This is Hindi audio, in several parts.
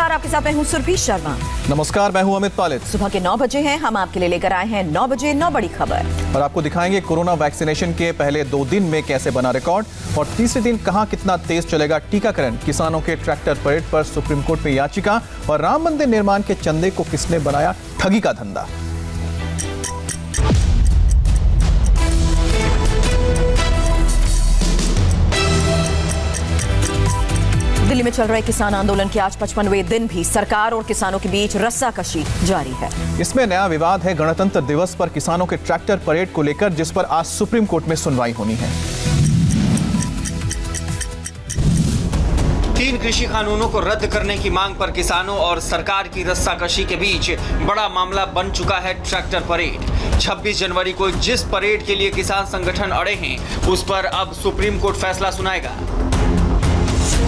नमस्कार, आपके साथ मैं हूं सुरभि शर्मा। नमस्कार, मैं हूं अमित पालित। सुबह के 9 बजे हैं, हम आपके लिए लेकर आए हैं 9 बजे 9 बड़ी खबर और आपको दिखाएंगे कोरोना वैक्सीनेशन के पहले 2 दिन में कैसे बना रिकॉर्ड और तीसरे दिन कहां कितना तेज चलेगा टीकाकरण। किसानों के ट्रैक्टर परेड पर सुप्रीम कोर्ट में याचिका और राम मंदिर निर्माण के चंदे को किसने बनाया ठगी का धंधा। दिल्ली में चल रहे किसान आंदोलन के आज 55वें दिन भी सरकार और किसानों के बीच रस्साकशी जारी है। इसमें नया विवाद है गणतंत्र दिवस पर किसानों के ट्रैक्टर परेड को लेकर, जिस पर आज सुप्रीम कोर्ट में सुनवाई होनी है। 3 कृषि कानूनों को रद्द करने की मांग पर किसानों और सरकार की रस्साकशी के बीच बड़ा मामला बन चुका है ट्रैक्टर परेड। 26 जनवरी को जिस परेड के लिए किसान संगठन अड़े हैं, उस पर अब सुप्रीम कोर्ट फैसला सुनाएगा।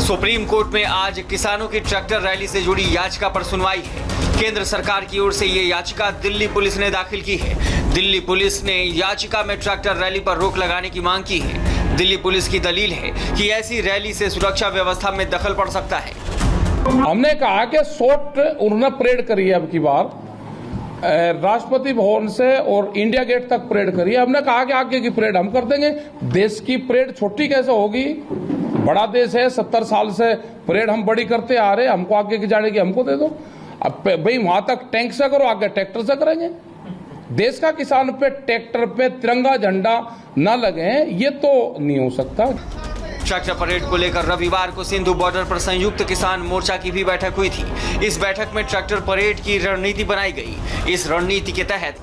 सुप्रीम कोर्ट में आज किसानों की ट्रैक्टर रैली से जुड़ी याचिका पर सुनवाई है। केंद्र सरकार की ओर से ये याचिका दिल्ली पुलिस ने दाखिल की है। दिल्ली पुलिस ने याचिका में ट्रैक्टर रैली पर रोक लगाने की मांग की है। दिल्ली पुलिस की दलील है कि ऐसी रैली से सुरक्षा व्यवस्था में दखल पड़ सकता है। हमने कहा कि शॉर्ट उन्होंने परेड करी है, अब की बार राष्ट्रपति भवन से और इंडिया गेट तक परेड करी है। हमने कहा कि आगे की परेड हम कर देंगे। देश की परेड छोटी कैसे होगी? बड़ा देश है, 70 साल से परेड हम बड़ी करते आ रहे हैं। हमको आगे की जाने की हमको दे दो। अब भाई वहां तक टैंक से करो, आगे ट्रैक्टर से करेंगे। देश का किसान पे ट्रैक्टर पे तिरंगा झंडा न लगे, ये तो नहीं हो सकता। ट्रैक्टर परेड को लेकर रविवार को सिंधु बॉर्डर पर संयुक्त किसान मोर्चा की भी बैठक हुई थी। इस बैठक में ट्रैक्टर परेड की रणनीति बनाई गई। इस रणनीति के तहत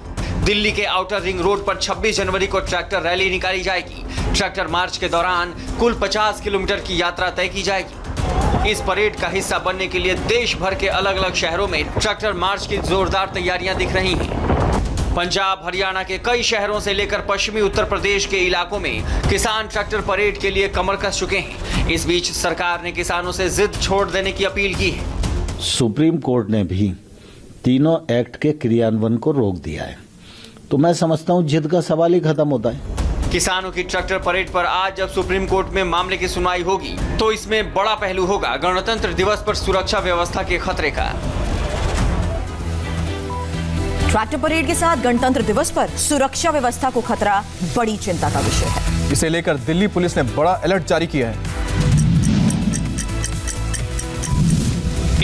दिल्ली के आउटर रिंग रोड पर 26 जनवरी को ट्रैक्टर रैली निकाली जाएगी। ट्रैक्टर मार्च के दौरान कुल 50 किलोमीटर की यात्रा तय की जाएगी। इस परेड का हिस्सा बनने के लिए देश भर के अलग अलग शहरों में ट्रैक्टर मार्च की जोरदार तैयारियां दिख रही हैं। पंजाब, हरियाणा के कई शहरों से लेकर पश्चिमी उत्तर प्रदेश के इलाकों में किसान ट्रैक्टर परेड के लिए कमर कस चुके हैं। इस बीच सरकार ने किसानों से जिद छोड़ देने की अपील की है। सुप्रीम कोर्ट ने भी तीनों एक्ट के क्रियान्वयन को रोक दिया है, तो मैं समझता हूं जिद का सवाल ही खत्म होता है। किसानों की ट्रैक्टर परेड पर आज जब सुप्रीम कोर्ट में मामले की सुनवाई होगी, तो इसमें बड़ा पहलू होगा गणतंत्र दिवस पर सुरक्षा व्यवस्था के खतरे का। ट्रैक्टर परेड के साथ गणतंत्र दिवस पर सुरक्षा व्यवस्था को खतरा बड़ी चिंता का विषय है। इसे लेकर दिल्ली पुलिस ने बड़ा अलर्ट जारी किया है।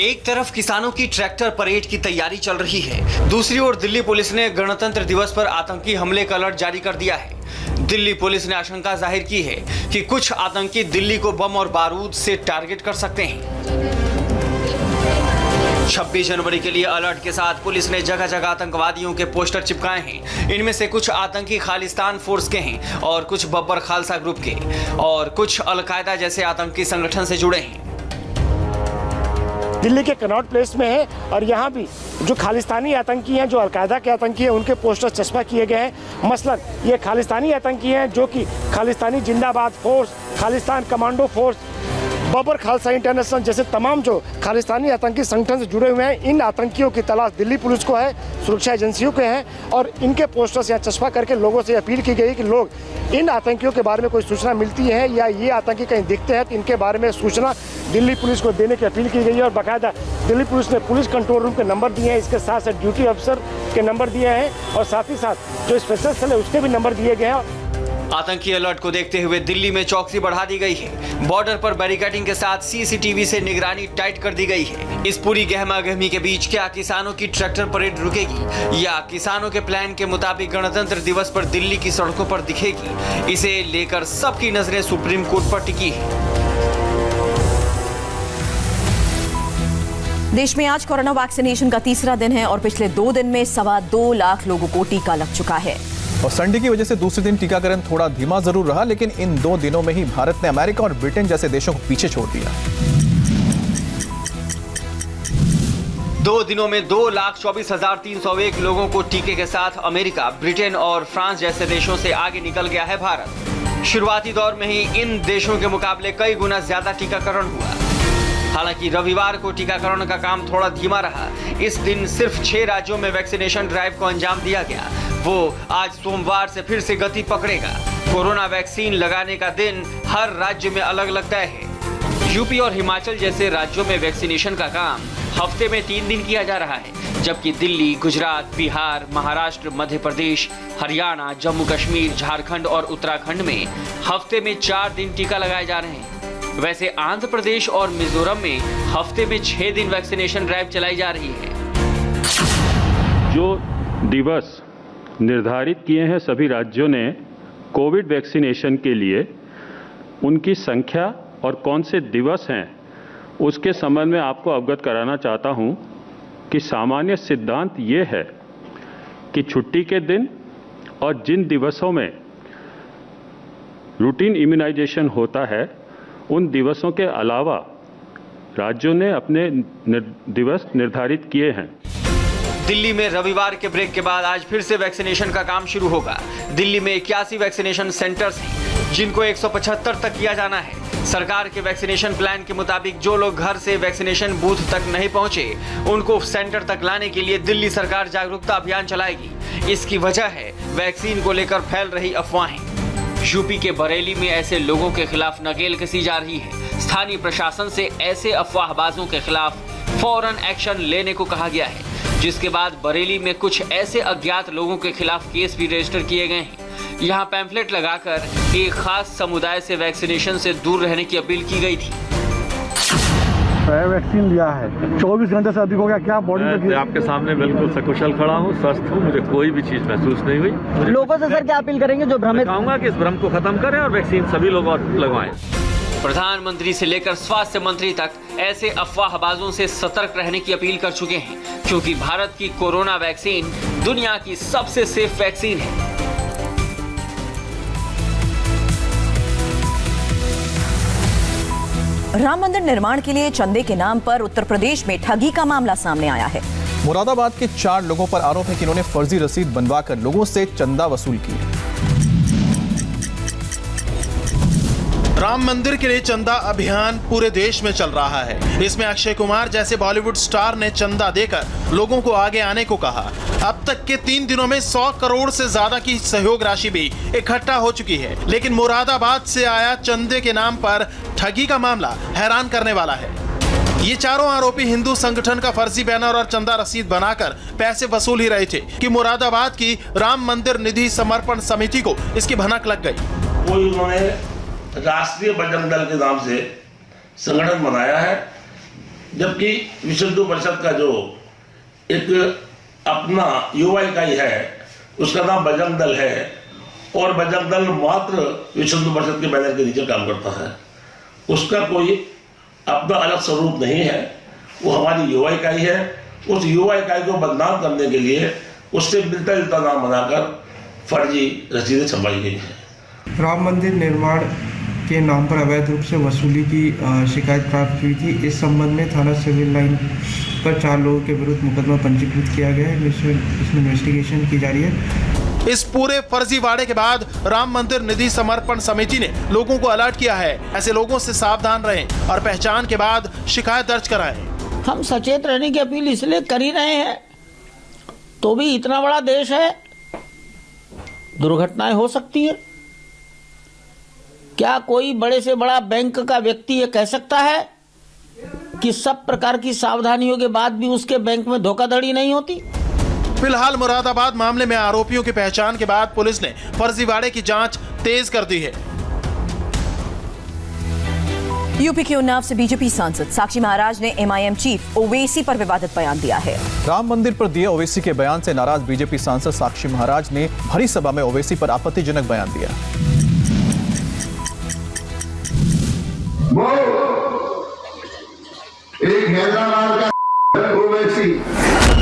एक तरफ किसानों की ट्रैक्टर परेड की तैयारी चल रही है, दूसरी ओर दिल्ली पुलिस ने गणतंत्र दिवस पर आतंकी हमले का अलर्ट जारी कर दिया है। दिल्ली पुलिस ने आशंका जाहिर की है कि कुछ आतंकी दिल्ली को बम और बारूद से टारगेट कर सकते हैं। 26 जनवरी के लिए अलर्ट के साथ पुलिस ने जगह जगह आतंकवादियों के पोस्टर चिपकाए हैं। इनमें से कुछ आतंकी खालिस्तान फोर्स के हैं और कुछ बब्बर खालसा ग्रुप के और कुछ अलकायदा जैसे आतंकी संगठन से जुड़े हैं। दिल्ली के कनॉट प्लेस में है और यहाँ भी जो खालिस्तानी आतंकी हैं, जो अलकायदा के आतंकी हैं, उनके पोस्टर चस्पा किए गए हैं। मसलन ये खालिस्तानी आतंकी हैं जो कि खालिस्तानी जिंदाबाद force, Khalistan commando force, Babbar Khalsa international जैसे तमाम जो खालिस्तानी आतंकी संगठन से जुड़े हुए हैं। इन आतंकियों की तलाश दिल्ली पुलिस को है, सुरक्षा एजेंसियों के हैं और इनके पोस्टर्स यहाँ चस्पा करके लोगों से अपील की गई कि लोग इन आतंकियों के बारे में कोई सूचना मिलती है या ये आतंकी कहीं दिखते हैं तो इनके बारे में सूचना दिल्ली पुलिस को देने की अपील की गई है। और बाकायदा दिल्ली पुलिस ने पुलिस कंट्रोल रूम के नंबर दिए हैं, इसके साथ साथ ड्यूटी अफसर के नंबर दिए हैं और साथ ही साथ जो स्पेशल सेल है उसके भी नंबर दिए गए हैं। आतंकी अलर्ट को देखते हुए दिल्ली में चौकसी बढ़ा दी गई है। बॉर्डर पर बैरिकेडिंग के साथ सीसीटीवी से निगरानी टाइट कर दी गई है। इस पूरी गहमागहमी के बीच क्या किसानों की ट्रैक्टर परेड रुकेगी या किसानों के प्लान के मुताबिक गणतंत्र दिवस पर दिल्ली की सड़कों पर दिखेगी, इसे लेकर सबकी नजरें सुप्रीम कोर्ट पर टिकी है। देश में आज कोरोना वैक्सीनेशन का तीसरा दिन है और पिछले 2 दिन में 2.25 लाख लोगों को टीका लग चुका है। और संडे की वजह से दूसरे दिन टीकाकरण थोड़ा धीमा जरूर रहा, लेकिन इन 2 दिनों में ही भारत ने अमेरिका और ब्रिटेन जैसे देशों को पीछे छोड़ दिया। 2 दिनों में 2,24,301 लोगों को टीके के साथ अमेरिका, ब्रिटेन और फ्रांस जैसे देशों से आगे निकल गया है भारत। शुरुआती दौर में ही इन देशों के मुकाबले कई गुना ज्यादा टीकाकरण हुआ। हालांकि रविवार को टीकाकरण का काम थोड़ा धीमा रहा। इस दिन सिर्फ 6 राज्यों में वैक्सीनेशन ड्राइव को अंजाम दिया गया। वो आज सोमवार से फिर से गति पकड़ेगा। कोरोना वैक्सीन लगाने का दिन हर राज्य में अलग अलग तय है। यूपी और हिमाचल जैसे राज्यों में वैक्सीनेशन का काम हफ्ते में 3 दिन किया जा रहा है, जबकि दिल्ली, गुजरात, बिहार, महाराष्ट्र, मध्य प्रदेश, हरियाणा, जम्मू कश्मीर, झारखंड और उत्तराखंड में हफ्ते में 4 दिन टीका लगाए जा रहे हैं। वैसे आंध्र प्रदेश और मिजोरम में हफ्ते में 6 दिन वैक्सीनेशन ड्राइव चलाई जा रही है। जो दिवस निर्धारित किए हैं सभी राज्यों ने कोविड वैक्सीनेशन के लिए, उनकी संख्या और कौन से दिवस हैं उसके संबंध में आपको अवगत कराना चाहता हूं कि सामान्य सिद्धांत ये है कि छुट्टी के दिन और जिन दिवसों में रूटीन इम्यूनाइजेशन होता है उन दिवसों के अलावा राज्यों ने अपने दिवस निर्धारित किए हैं। दिल्ली में रविवार के ब्रेक के बाद आज फिर से वैक्सीनेशन का काम शुरू होगा। दिल्ली में 81 वैक्सीनेशन सेंटर्स हैं, जिनको 175 तक किया जाना है। सरकार के वैक्सीनेशन प्लान के मुताबिक जो लोग घर से वैक्सीनेशन बूथ तक नहीं पहुंचे, उनको सेंटर तक लाने के लिए दिल्ली सरकार जागरूकता अभियान चलाएगी। इसकी वजह है वैक्सीन को लेकर फैल रही अफवाहें। यूपी के बरेली में ऐसे लोगों के खिलाफ नकेल कसी जा रही है। स्थानीय प्रशासन से ऐसे अफवाहबाजों के खिलाफ फौरन एक्शन लेने को कहा गया है, जिसके बाद बरेली में कुछ ऐसे अज्ञात लोगों के खिलाफ केस भी रजिस्टर किए गए हैं। यहाँ पैम्फलेट लगाकर एक खास समुदाय से वैक्सीनेशन से दूर रहने की अपील की गई थी। वैक्सीन लिया है, 24 घंटे से अधिक हो गया, क्या बॉडी में? आपके सामने बिल्कुल सकुशल खड़ा हूँ, स्वस्थ हूँ, मुझे कोई भी चीज महसूस नहीं हुई। लोगों से सर क्या अपील करेंगे जो भ्रमित? कहूँगा कि इस भ्रम को खत्म करें और वैक्सीन सभी लोग लगवाएं। प्रधानमंत्री से लेकर स्वास्थ्य मंत्री तक ऐसे अफवाहबाजों से सतर्क रहने की अपील कर चुके हैं, क्योंकि भारत की कोरोना वैक्सीन दुनिया की सबसे सेफ वैक्सीन है। राम मंदिर निर्माण के लिए चंदे के नाम पर उत्तर प्रदेश में ठगी का मामला सामने आया है। मुरादाबाद के 4 लोगों पर आरोप है कि इन्होंने फर्जी रसीद बनवाकर लोगों से चंदा वसूल किया। राम मंदिर के लिए चंदा अभियान पूरे देश में चल रहा है। इसमें अक्षय कुमार जैसे बॉलीवुड स्टार ने चंदा देकर लोगों को आगे आने को कहा। अब तक के 3 दिनों में 100 करोड़ से ज्यादा की सहयोग राशि भी इकट्ठा हो चुकी है। लेकिन मुरादाबाद से आया चंदे के नाम पर ठगी का मामला हैरान करने वाला है। ये चारों आरोपी हिंदू संगठन का फर्जी बैनर और चंदा रसीद बनाकर पैसे वसूल ही रहे थे कि मुरादाबाद की राम मंदिर निधि समर्पण समिति को इसकी भनक लग गई। कोई उन्होंने राष्ट्रीय बजरंग दल के नाम से संगठन बनाया है, जबकि विश्व हिंदू परिषद का जो एक अपना युवा इकाई है उसका नाम बजरंग दल है, और बजरंग दल मात्र विश्व हिंदू परिषद के बैनर के नीचे काम करता है। उसका कोई अपना अलग स्वरूप नहीं है, वो हमारी युवा इकाई है। उस युवा इकाई को बदनाम करने के लिए उससे मिलता जुलता नाम बनाकर फर्जी रसीदें छपाई गई है। राम मंदिर निर्माण के नाम पर अवैध रूप से वसूली की शिकायत प्राप्त हुई थी। इस संबंध में थाना सिविल लाइन पर 4 लोगों के विरुद्ध मुकदमा पंजीकृत किया गया है। इसमें इन्वेस्टिगेशन की जा रही है। इस पूरे फर्जीवाड़े के बाद राम मंदिर निधि समर्पण समिति ने लोगों को अलर्ट किया है। ऐसे लोगों से सावधान रहें और पहचान के बाद शिकायत दर्ज कराएं। हम सचेत रहने की अपील इसलिए कर ही रहे हैं, तो भी इतना बड़ा देश है, दुर्घटनाएं हो सकती है। क्या कोई बड़े से बड़ा बैंक का व्यक्ति ये कह सकता है कि सब प्रकार की सावधानियों के बाद भी उसके बैंक में धोखाधड़ी नहीं होती? फिलहाल मुरादाबाद मामले में आरोपियों की पहचान के बाद पुलिस ने फर्जीवाड़े की जांच तेज कर दी है। यूपी के उन्नाव से बीजेपी सांसद साक्षी महाराज ने एमआईएम चीफ ओवैसी पर विवादित बयान दिया है। राम मंदिर पर दिए ओवैसी के बयान से नाराज बीजेपी सांसद साक्षी महाराज ने भरी सभा में ओवैसी पर आपत्तिजनक बयान दिया। वो एक हैदराबाद का ओवैसी,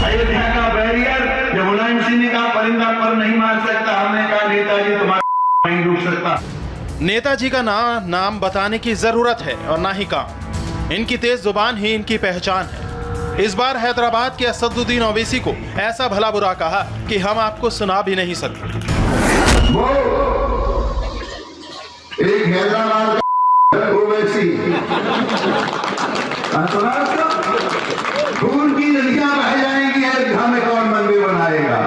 अयोध्या का बैरियर, जब मुलायम सिंह ने कहा परिंदा पर नहीं मार सकता, हमने कहा नेताजी तुम्हारा नहीं रुक सकता। नेताजी का नाम बताने की जरूरत है और ना ही काम। इनकी तेज जुबान ही इनकी पहचान है। इस बार हैदराबाद के असदुद्दीन ओवैसी को ऐसा भला बुरा कहा कि हम आपको सुना भी नहीं सकते। वो एक हैदराबाद का ओवैसी, खून की नदियां बह जाएंगी, अयोध्या में कौन मंदिर बनाएगा?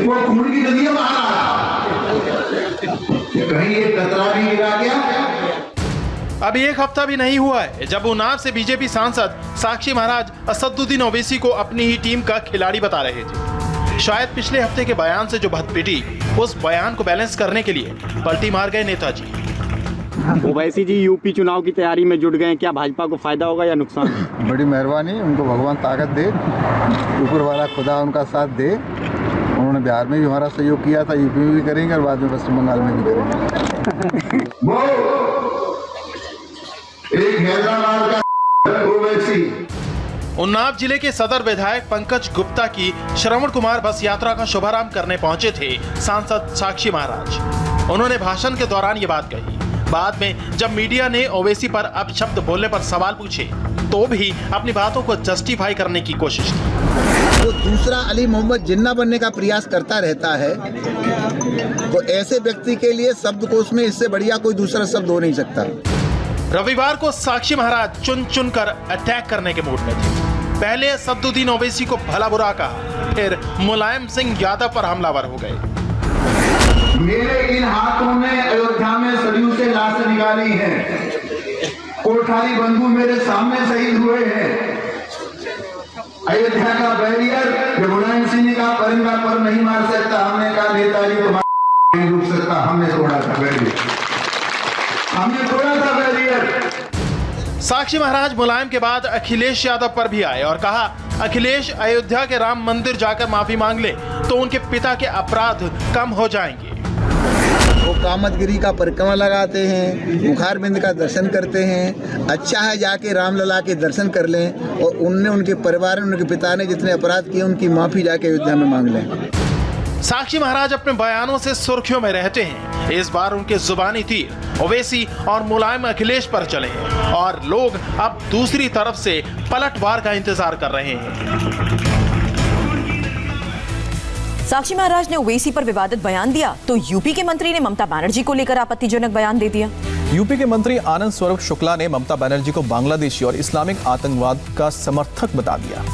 वो खून की नदियां बहा रहा, कहीं ये कतरा भी गिरा गया। अभी एक हफ्ता भी नहीं हुआ है जब उन्नाव से बीजेपी सांसद साक्षी महाराज असदुद्दीन ओवैसी को अपनी ही टीम का खिलाड़ी बता रहे थे। शायद पिछले हफ्ते के बयान से जो भद्द पिटी, उस बयान को बैलेंस करने के लिए पलटी मार गए नेताजी। ओवैसी जी यूपी चुनाव की तैयारी में जुट गए, क्या भाजपा को फायदा होगा या नुकसान? बड़ी मेहरबानी, उनको भगवान ताकत दे, ऊपर वाला खुदा उनका साथ दे। उन्होंने बिहार में भी हमारा सहयोग किया था, यूपी में भी करेंगे और बाद में पश्चिम बंगाल में भी करेंगे। वो एक हैदराबाद का ओवैसी। उन्नाव जिले के सदर विधायक पंकज गुप्ता की श्रवण कुमार बस यात्रा का शुभारंभ करने पहुंचे थे सांसद साक्षी महाराज। उन्होंने भाषण के दौरान ये बात कही। बाद में जब मीडिया ने ओवैसी पर अपशब्द बोलने पर सवाल पूछे तो भी अपनी बातों को जस्टिफाई करने की कोशिश की। वो दूसरा अली मोहम्मद जिन्ना बनने का प्रयास करता रहता है, तो ऐसे व्यक्ति के लिए शब्दकोश में इससे बढ़िया कोई दूसरा शब्द हो नहीं सकता। रविवार को साक्षी महाराज चुन चुन कर अटैक करने के मूड में थे। पहले असदुद्दीन ओवैसी को भला बुरा कहा, फिर मुलायम सिंह यादव पर हमलावर हो गए। मेरे इन हाथों ने अयोध्या में सरयू से लाशें निकाली हैं, कोठारी बंधु मेरे सामने शहीद हुए हैं। अयोध्या का बैरियर जब मुलायम सिंह ने कहा परिंदा पर नहीं मार सकता, हमने कहा नेताजी तुम्हारा नहीं रुक सकता, हमने तोड़ा था बैरियर, हमने तोड़ा था बैरियर। साक्षी महाराज मुलायम के बाद अखिलेश यादव पर भी आए और कहा अखिलेश अयोध्या के राम मंदिर जाकर माफी मांग ले तो उनके पिता के अपराध कम हो जाएंगे। वो कामतगिरी का परिक्रमा लगाते हैं, मुखार बिंद का दर्शन करते हैं। अच्छा है जाके रामलला के दर्शन कर लें और उनके परिवार ने, उनके पिता ने जितने अपराध किए उनकी माफी जाके अयोध्या में मांग लें। साक्षी महाराज अपने बयानों से सुर्खियों में रहते हैं। इस बार उनके जुबानी तीर ओवैसी और मुलायम अखिलेश पर चले हैं और लोग अब दूसरी तरफ से पलटवार का इंतजार कर रहे हैं। साक्षी महाराज ने ओवैसी पर विवादित बयान दिया तो यूपी के मंत्री ने ममता बनर्जी को लेकर आपत्तिजनक बयान दे दिया। यूपी के मंत्री आनंद स्वरूप शुक्ला ने ममता बनर्जी को बांग्लादेशी और इस्लामिक आतंकवाद का समर्थक बता दिया।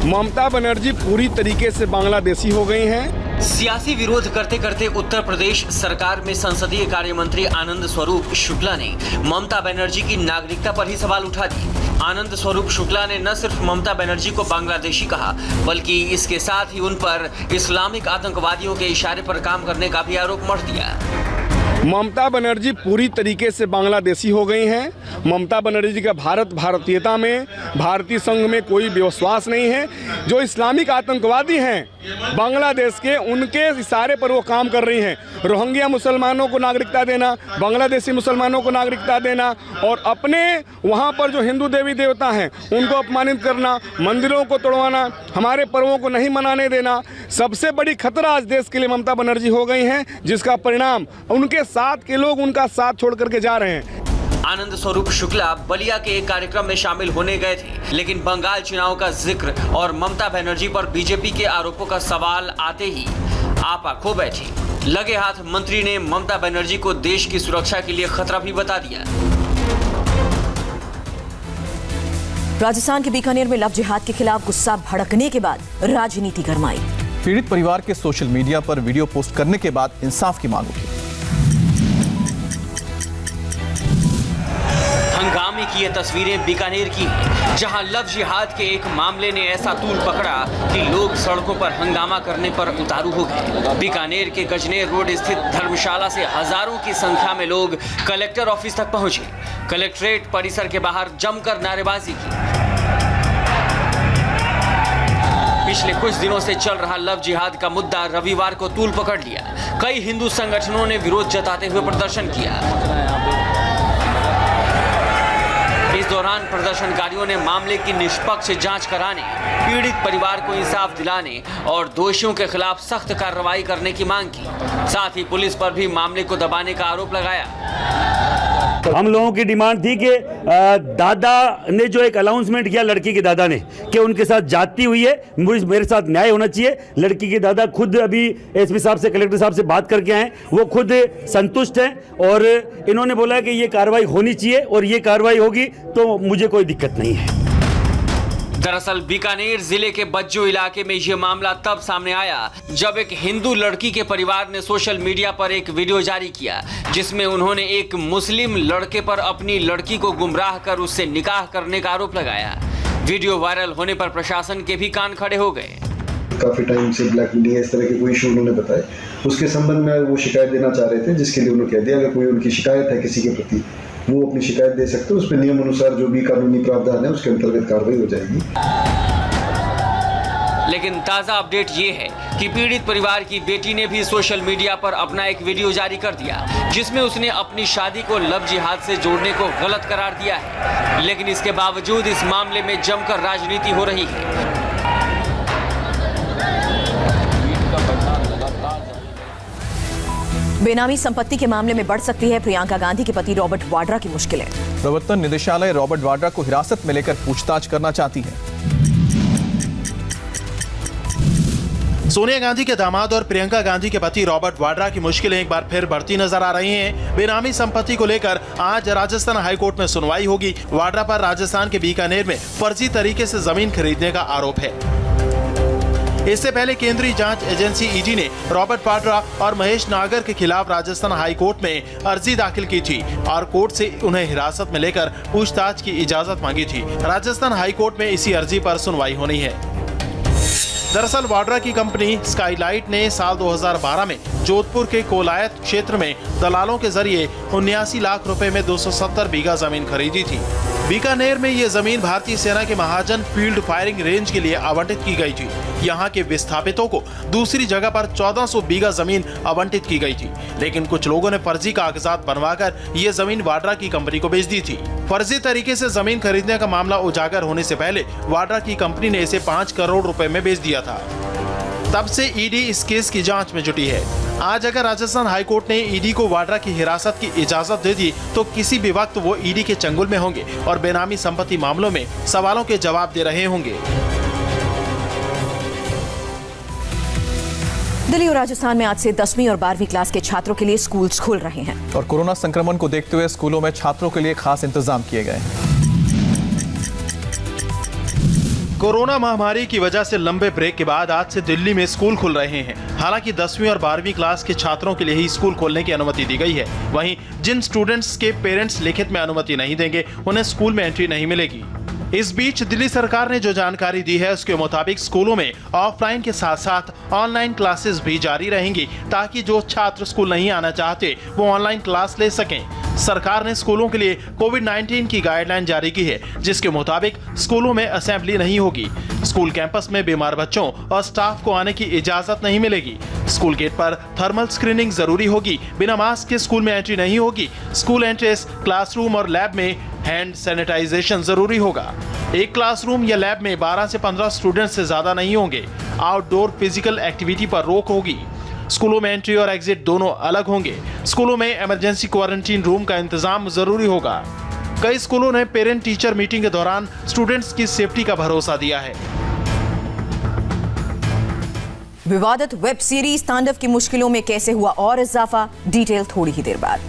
ममता बनर्जी पूरी तरीके से बांग्लादेशी हो गई हैं। सियासी विरोध करते करते उत्तर प्रदेश सरकार में संसदीय कार्य मंत्री आनंद स्वरूप शुक्ला ने ममता बनर्जी की नागरिकता पर ही सवाल उठा दिए। आनंद स्वरूप शुक्ला ने न सिर्फ ममता बनर्जी को बांग्लादेशी कहा बल्कि इसके साथ ही उन पर इस्लामिक आतंकवादियों के इशारे पर काम करने का भी आरोप मढ़ दिया। ममता बनर्जी पूरी तरीके से बांग्लादेशी हो गई हैं। ममता बनर्जी का भारतीयता में, भारतीय संघ में कोई विश्वास नहीं है। जो इस्लामिक आतंकवादी हैं बांग्लादेश के, उनके इशारे पर वो काम कर रही हैं। रोहिंग्या मुसलमानों को नागरिकता देना, बांग्लादेशी मुसलमानों को नागरिकता देना और अपने वहाँ पर जो हिंदू देवी देवता हैं उनको अपमानित करना, मंदिरों को तोड़वाना, हमारे पर्वों को नहीं मनाने देना। सबसे बड़ी खतरा आज देश के लिए ममता बनर्जी हो गई हैं, जिसका परिणाम उनके साथ के लोग उनका साथ छोड़ करके जा रहे हैं। आनंद स्वरूप शुक्ला बलिया के एक कार्यक्रम में शामिल होने गए थे, लेकिन बंगाल चुनाव का जिक्र और ममता बनर्जी पर बीजेपी के आरोपों का सवाल आते ही आपा खो बैठी। लगे हाथ मंत्री ने ममता बनर्जी को देश की सुरक्षा के लिए खतरा भी बता दिया। राजस्थान के बीकानेर में लव जिहाद के खिलाफ गुस्सा भड़कने के बाद राजनीति गरमाई। पीड़ित परिवार के सोशल मीडिया पर वीडियो पोस्ट करने के बाद इंसाफ की मांग उठी। हंगामे की ये तस्वीरें बीकानेर की, जहां लव जिहाद के एक मामले ने ऐसा तूल पकड़ा कि लोग सड़कों पर हंगामा करने पर उतारू हो गए। बीकानेर के गजनेर रोड स्थित धर्मशाला से हजारों की संख्या में लोग कलेक्टर ऑफिस तक पहुंचे। कलेक्ट्रेट परिसर के बाहर जमकर नारेबाजी की। पिछले कुछ दिनों से चल रहा लव जिहाद का मुद्दा रविवार को तूल पकड़ लिया। कई हिंदू संगठनों ने विरोध जताते हुए प्रदर्शन किया। इस दौरान प्रदर्शनकारियों ने मामले की निष्पक्ष जांच कराने, पीड़ित परिवार को इंसाफ दिलाने और दोषियों के खिलाफ सख्त कार्रवाई करने की मांग की। साथ ही पुलिस पर भी मामले को दबाने का आरोप लगाया। हम लोगों की डिमांड थी कि दादा ने जो एक अनाउंसमेंट किया लड़की के दादा ने कि उनके साथ जाती हुई है, मेरे साथ न्याय होना चाहिए। लड़की के दादा खुद अभी एसपी साहब से, कलेक्टर साहब से बात करके आए, वो खुद संतुष्ट हैं और इन्होंने बोला है कि ये कार्रवाई होनी चाहिए और ये कार्रवाई होगी तो मुझे कोई दिक्कत नहीं है। दरअसल बीकानेर जिले के बज्जो इलाके में यह मामला तब सामने आया जब एक हिंदू लड़की के परिवार ने सोशल मीडिया पर एक वीडियो जारी किया जिसमें उन्होंने एक मुस्लिम लड़के पर अपनी लड़की को गुमराह कर उससे निकाह करने का आरोप लगाया। वीडियो वायरल होने पर प्रशासन के भी कान खड़े हो गए। काफी टाइम से ब्लैकमेलिंग इस तरह के कोई इशू उन्होंने बताए, उसके संबंध में वो शिकायत देना चाह रहे थे, जिसके लिए उन्होंने कह दिया अगर कोई उनकी शिकायत है किसी के प्रति वो अपनी शिकायत दे सकते हैं, उस पर नियम अनुसार जो भी कानूनी प्रावधान है उसके अंतर्गत कार्रवाई हो जाएगी। लेकिन ताजा अपडेट ये है कि पीड़ित परिवार की बेटी ने भी सोशल मीडिया पर अपना एक वीडियो जारी कर दिया जिसमें उसने अपनी शादी को लव जिहाद से जोड़ने को गलत करार दिया है, लेकिन इसके बावजूद इस मामले में जमकर राजनीति हो रही है। बेनामी संपत्ति के मामले में बढ़ सकती है प्रियंका गांधी के पति रॉबर्ट वाड्रा की मुश्किलें। प्रवर्तन निदेशालय रॉबर्ट वाड्रा को हिरासत में लेकर पूछताछ करना चाहती है। सोनिया गांधी के दामाद और प्रियंका गांधी के पति रॉबर्ट वाड्रा की मुश्किलें एक बार फिर बढ़ती नजर आ रही हैं। बेनामी संपत्ति को लेकर आज राजस्थान हाईकोर्ट में सुनवाई होगी। वाड्रा पर राजस्थान के बीकानेर में फर्जी तरीके से जमीन खरीदने का आरोप है। इससे पहले केंद्रीय जांच एजेंसी ईडी ने रॉबर्ट वाड्रा और महेश नागर के खिलाफ राजस्थान हाईकोर्ट में अर्जी दाखिल की थी और कोर्ट से उन्हें हिरासत में लेकर पूछताछ की इजाजत मांगी थी। राजस्थान हाईकोर्ट में इसी अर्जी पर सुनवाई होनी है। दरअसल वाड्रा की कंपनी स्काईलाइट ने साल 2012 में जोधपुर के कोलायत क्षेत्र में दलालों के जरिए 79 लाख रुपए में 270 बीघा जमीन खरीदी थी। बीकानेर में ये जमीन भारतीय सेना के महाजन फील्ड फायरिंग रेंज के लिए आवंटित की गई थी। यहाँ के विस्थापितों को दूसरी जगह पर 1400 बीघा जमीन आवंटित की गई थी, लेकिन कुछ लोगों ने फर्जी कागजात बनवाकर ये जमीन वाड्रा की कंपनी को बेच दी थी। फर्जी तरीके से जमीन खरीदने का मामला उजागर होने से पहले वाड्रा की कंपनी ने इसे 5 करोड़ रुपए में बेच दिया था। तब से ईडी इस केस की जांच में जुटी है। आज अगर राजस्थान हाईकोर्ट ने ईडी को वाड्रा की हिरासत की इजाजत दे दी तो किसी भी वक्त वो ईडी के चंगुल में होंगे और बेनामी संपत्ति मामलों में सवालों के जवाब दे रहे होंगे। दिल्ली और राजस्थान में आज से 10वीं और 12वीं क्लास के छात्रों के लिए स्कूल्स खुल रहे हैं और कोरोना संक्रमण को देखते हुए स्कूलों में छात्रों के लिए खास इंतजाम किए गए हैं। कोरोना महामारी की वजह से लंबे ब्रेक के बाद आज से दिल्ली में स्कूल खुल रहे हैं। हालांकि 10वीं और 12वीं क्लास के छात्रों के लिए ही स्कूल खोलने की अनुमति दी गई है। वहीं जिन स्टूडेंट्स के पेरेंट्स लिखित में अनुमति नहीं देंगे उन्हें स्कूल में एंट्री नहीं मिलेगी। इस बीच दिल्ली सरकार ने जो जानकारी दी है उसके मुताबिक स्कूलों में ऑफलाइन के साथ साथ ऑनलाइन क्लासेस भी जारी रहेंगी ताकि जो छात्र स्कूल नहीं आना चाहते वो ऑनलाइन क्लास ले सकें। सरकार ने स्कूलों के लिए कोविड-19 की गाइडलाइन जारी की है जिसके मुताबिक स्कूलों में असेंबली नहीं होगी। स्कूल कैंपस में बीमार बच्चों और स्टाफ को आने की इजाजत नहीं मिलेगी। स्कूल गेट पर थर्मल स्क्रीनिंग जरूरी होगी। बिना मास्क के स्कूल में एंट्री नहीं होगी। स्कूल एंट्रेंस, क्लासरूम और लैब में हैंड सैनिटाइजेशन जरूरी होगा। एक क्लासरूम या लैब में 12 से 15 स्टूडेंट से ज्यादा नहीं होंगे। आउटडोर फिजिकल एक्टिविटी पर रोक होगी। स्कूलों में एंट्री और एग्जिट दोनों अलग होंगे। स्कूलों में इमरजेंसी क्वारंटीन रूम का इंतजाम जरूरी होगा। कई स्कूलों ने पेरेंट टीचर मीटिंग के दौरान स्टूडेंट्स की सेफ्टी का भरोसा दिया है। विवादित वेब सीरीज तांडव की मुश्किलों में कैसे हुआ और इजाफा, डिटेल थोड़ी ही देर बाद।